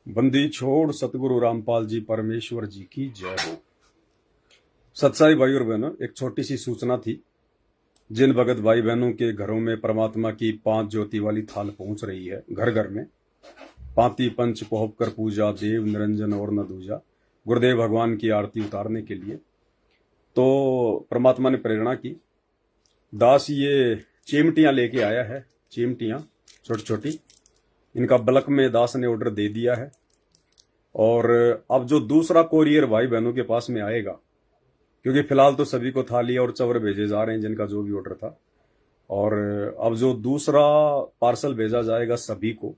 बंदी छोड़ सतगुरु रामपाल जी परमेश्वर जी की जय हो। सत्साई भाई और बहनों, एक छोटी सी सूचना थी। जिन भगत भाई बहनों के घरों में परमात्मा की 5 ज्योति वाली थाल पहुंच रही है, घर घर में पांति पंच पोहप कर पूजा, देव निरंजन और न दूजा, गुरुदेव भगवान की आरती उतारने के लिए तो परमात्मा ने प्रेरणा की। दास ये चिमटियां लेके आया है, चिमटियां छोटी छोटी, इनका बल्क में दास ने ऑर्डर दे दिया है। और अब जो दूसरा कोरियर भाई बहनों के पास में आएगा, क्योंकि फिलहाल तो सभी को थाली और चवर भेजे जा रहे हैं जिनका जो भी ऑर्डर था, और अब जो दूसरा पार्सल भेजा जाएगा सभी को,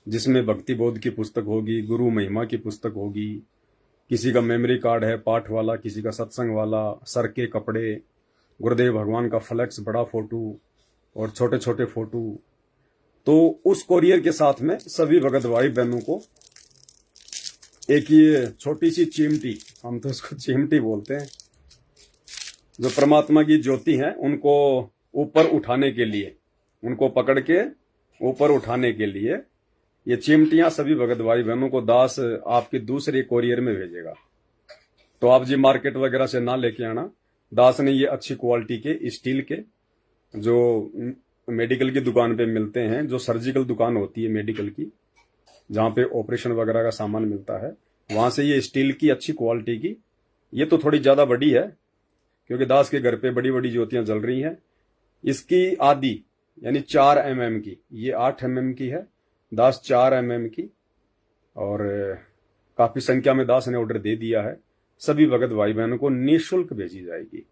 जिसमें भक्ति बोध की पुस्तक होगी, गुरु महिमा की पुस्तक होगी, किसी का मेमोरी कार्ड है पाठ वाला, किसी का सत्संग वाला, सर के कपड़े, गुरुदेव भगवान का फ्लेक्स बड़ा फोटो और छोटे छोटे फोटो, तो उस कोरियर के साथ में सभी भगत भाई बहनों को एक ये छोटी सी चिमटी, हम तो इसको चिमटी बोलते हैं, जो परमात्मा की ज्योति है उनको ऊपर उठाने के लिए, उनको पकड़ के ऊपर उठाने के लिए ये चिमटियां सभी भगत भाई बहनों को दास आपके दूसरे कोरियर में भेजेगा। तो आप जी मार्केट वगैरह से ना लेके आना। दास ने ये अच्छी क्वालिटी के स्टील के, जो मेडिकल की दुकान पे मिलते हैं, जो सर्जिकल दुकान होती है मेडिकल की, जहां पे ऑपरेशन वगैरह का सामान मिलता है, वहां से ये स्टील की अच्छी क्वालिटी की, ये तो थोड़ी ज्यादा बड़ी है क्योंकि दास के घर पे बड़ी बड़ी ज्योतियां जल रही हैं। इसकी आधी यानी 4 mm की, ये 8 mm की है, दास 4 mm की, और काफी संख्या में दास ने ऑर्डर दे दिया है। सभी भगत भाई बहनों को निःशुल्क भेजी जाएगी,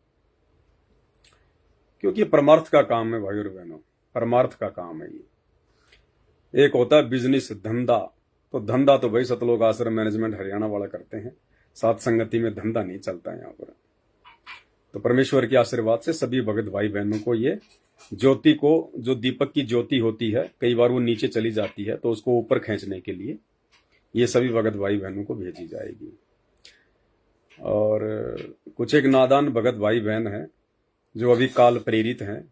क्योंकि परमार्थ का काम है भाई और बहनों, परमार्थ का काम है ये। एक होता है बिजनेस, धंधा, तो धंधा तो भाई सतलोक आश्रम मैनेजमेंट हरियाणा वाला करते हैं, साथ संगति में धंधा नहीं चलता है यहाँ पर। तो परमेश्वर के आशीर्वाद से सभी भगत भाई बहनों को ये ज्योति को, जो दीपक की ज्योति होती है, कई बार वो नीचे चली जाती है, तो उसको ऊपर खींचने के लिए ये सभी भगत भाई बहनों को भेजी जाएगी। और कुछ एक नादान भगत भाई बहन है जो अभी काल प्रेरित हैं,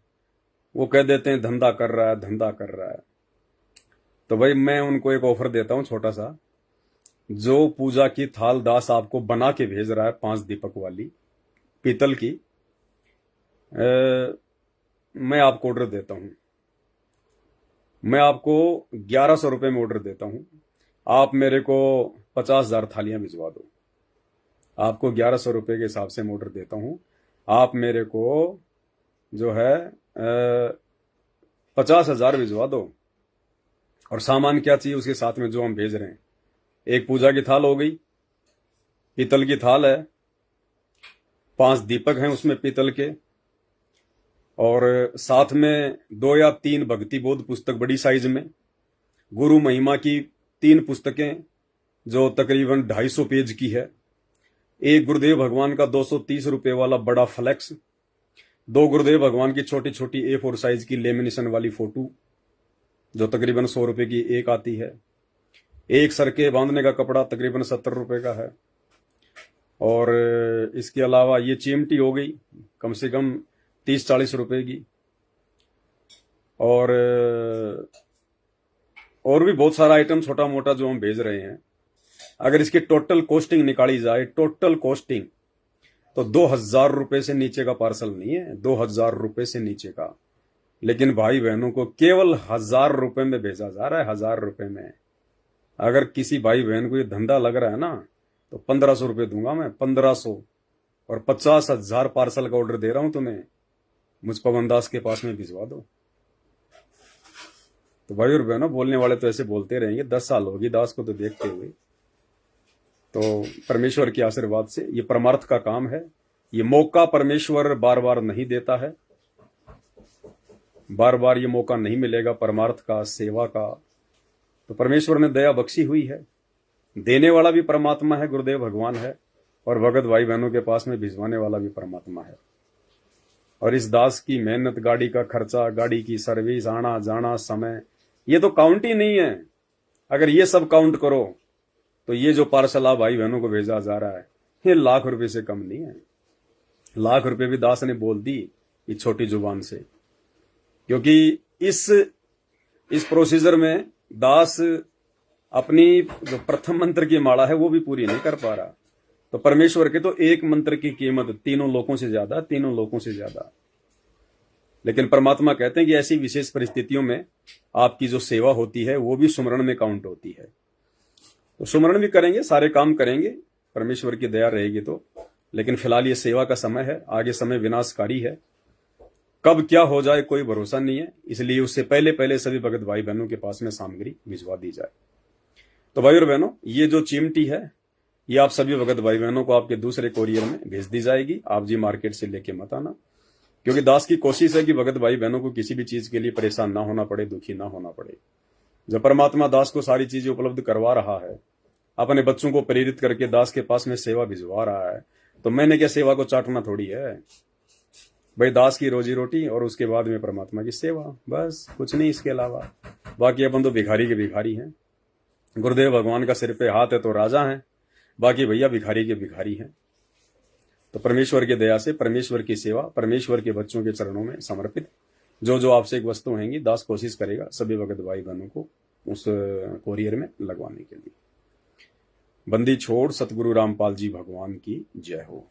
वो कह देते हैं धंधा कर रहा है, धंधा कर रहा है। तो भाई मैं उनको एक ऑफर देता हूं छोटा सा। जो पूजा की थाल दास आपको बना के भेज रहा है 5 दीपक वाली पीतल की, मैं आपको ऑर्डर देता हूं, मैं आपको 1100 रुपए में ऑर्डर देता हूं। आप मेरे को 50,000 थालियां भिजवा दो। आपको 1100 रुपए के हिसाब से मैं ऑर्डर देता हूं। आप मेरे को जो है 50,000 भिजवा दो, और सामान क्या चाहिए उसके साथ में जो हम भेज रहे हैं। एक पूजा की थाल हो गई, पीतल की थाल है, 5 दीपक हैं उसमें पीतल के, और साथ में 2 या 3 भक्ति बोध पुस्तक बड़ी साइज में, गुरु महिमा की 3 पुस्तकें जो तकरीबन 250 पेज की है, एक गुरुदेव भगवान का 230 रुपए वाला बड़ा फ्लेक्स, 2 गुरुदेव भगवान की छोटी छोटी A4 साइज की लेमिनेशन वाली फोटो जो तकरीबन 100 रुपए की एक आती है, एक सर के बांधने का कपड़ा तकरीबन 70 रुपए का है, और इसके अलावा ये चिमटी हो गई कम से कम 30-40 रुपए की, और भी बहुत सारा आइटम छोटा मोटा जो हम भेज रहे हैं। अगर इसकी टोटल कॉस्टिंग निकाली जाए, टोटल कॉस्टिंग, तो 2,000 रुपए से नीचे का पार्सल नहीं है, 2,000 रुपए से नीचे का। लेकिन भाई बहनों को केवल 1,000 रुपए में भेजा जा रहा है, 1,000 रुपए में। अगर किसी भाई बहन को ये धंधा लग रहा है ना, तो 1,500 रुपए दूंगा मैं, 1,500, और 50,000 पार्सल का ऑर्डर दे रहा हूं तुम्हें, मुझ पवन दास के पास में भिजवा दो। तो भाई और बहनों, बोलने वाले तो ऐसे बोलते रहेंगे, 10 साल होगी दास को तो देखते हुए। तो परमेश्वर के आशीर्वाद से ये परमार्थ का काम है। ये मौका परमेश्वर बार बार नहीं देता है, बार बार ये मौका नहीं मिलेगा परमार्थ का, सेवा का। तो परमेश्वर ने दया बख्शी हुई है, देने वाला भी परमात्मा है, गुरुदेव भगवान है, और भगत भाई बहनों के पास में भिजवाने वाला भी परमात्मा है। और इस दास की मेहनत, गाड़ी का खर्चा, गाड़ी की सर्विस, आना जाना, समय, ये तो काउंट ही नहीं है। अगर ये सब काउंट करो तो ये जो पार्सल आप भाई बहनों को भेजा जा रहा है, ये लाख रुपए से कम नहीं है। लाख रुपए भी दास ने बोल दी इस छोटी जुबान से, क्योंकि इस प्रोसीजर में दास अपनी जो प्रथम मंत्र की माला है वो भी पूरी नहीं कर पा रहा। तो परमेश्वर के तो एक मंत्र की कीमत तीनों लोकों से ज्यादा, तीनों लोकों से ज्यादा। लेकिन परमात्मा कहते हैं कि ऐसी विशेष परिस्थितियों में आपकी जो सेवा होती है वो भी सुमरण में काउंट होती है। तो सुमरण भी करेंगे, सारे काम करेंगे, परमेश्वर की दया रहेगी तो। लेकिन फिलहाल ये सेवा का समय है, आगे समय विनाशकारी है, कब क्या हो जाए कोई भरोसा नहीं है। इसलिए उससे पहले पहले सभी भगत भाई बहनों के पास में सामग्री भिजवा दी जाए। तो भाई और बहनों, ये जो चिमटी है ये आप सभी भगत भाई बहनों को आपके दूसरे कोरियर में भेज दी जाएगी। आप जी मार्केट से लेके मत आना, क्योंकि दास की कोशिश है कि भगत भाई बहनों को किसी भी चीज के लिए परेशान ना होना पड़े, दुखी ना होना पड़े। जब परमात्मा दास को सारी चीजें उपलब्ध करवा रहा है, अपने बच्चों को प्रेरित करके दास के पास में सेवा भिजवा रहा है, तो मैंने क्या सेवा को चाटना थोड़ी है भाई। दास की रोजी रोटी और उसके बाद में परमात्मा की सेवा, बस कुछ नहीं इसके अलावा। बाकी अपन तो भिखारी के भिखारी हैं। गुरुदेव भगवान का सिर पे हाथ है तो राजा हैं, बाकी भैया भिखारी के भिखारी हैं। तो परमेश्वर की दया से परमेश्वर की सेवा, परमेश्वर के बच्चों के चरणों में समर्पित जो जो आपसे एक वस्तु होंगी, दास कोशिश करेगा सभी भगत भाई बहनों को उस कोरियर में लगवाने के लिए। बंदी छोड़ सतगुरु रामपाल जी भगवान की जय हो।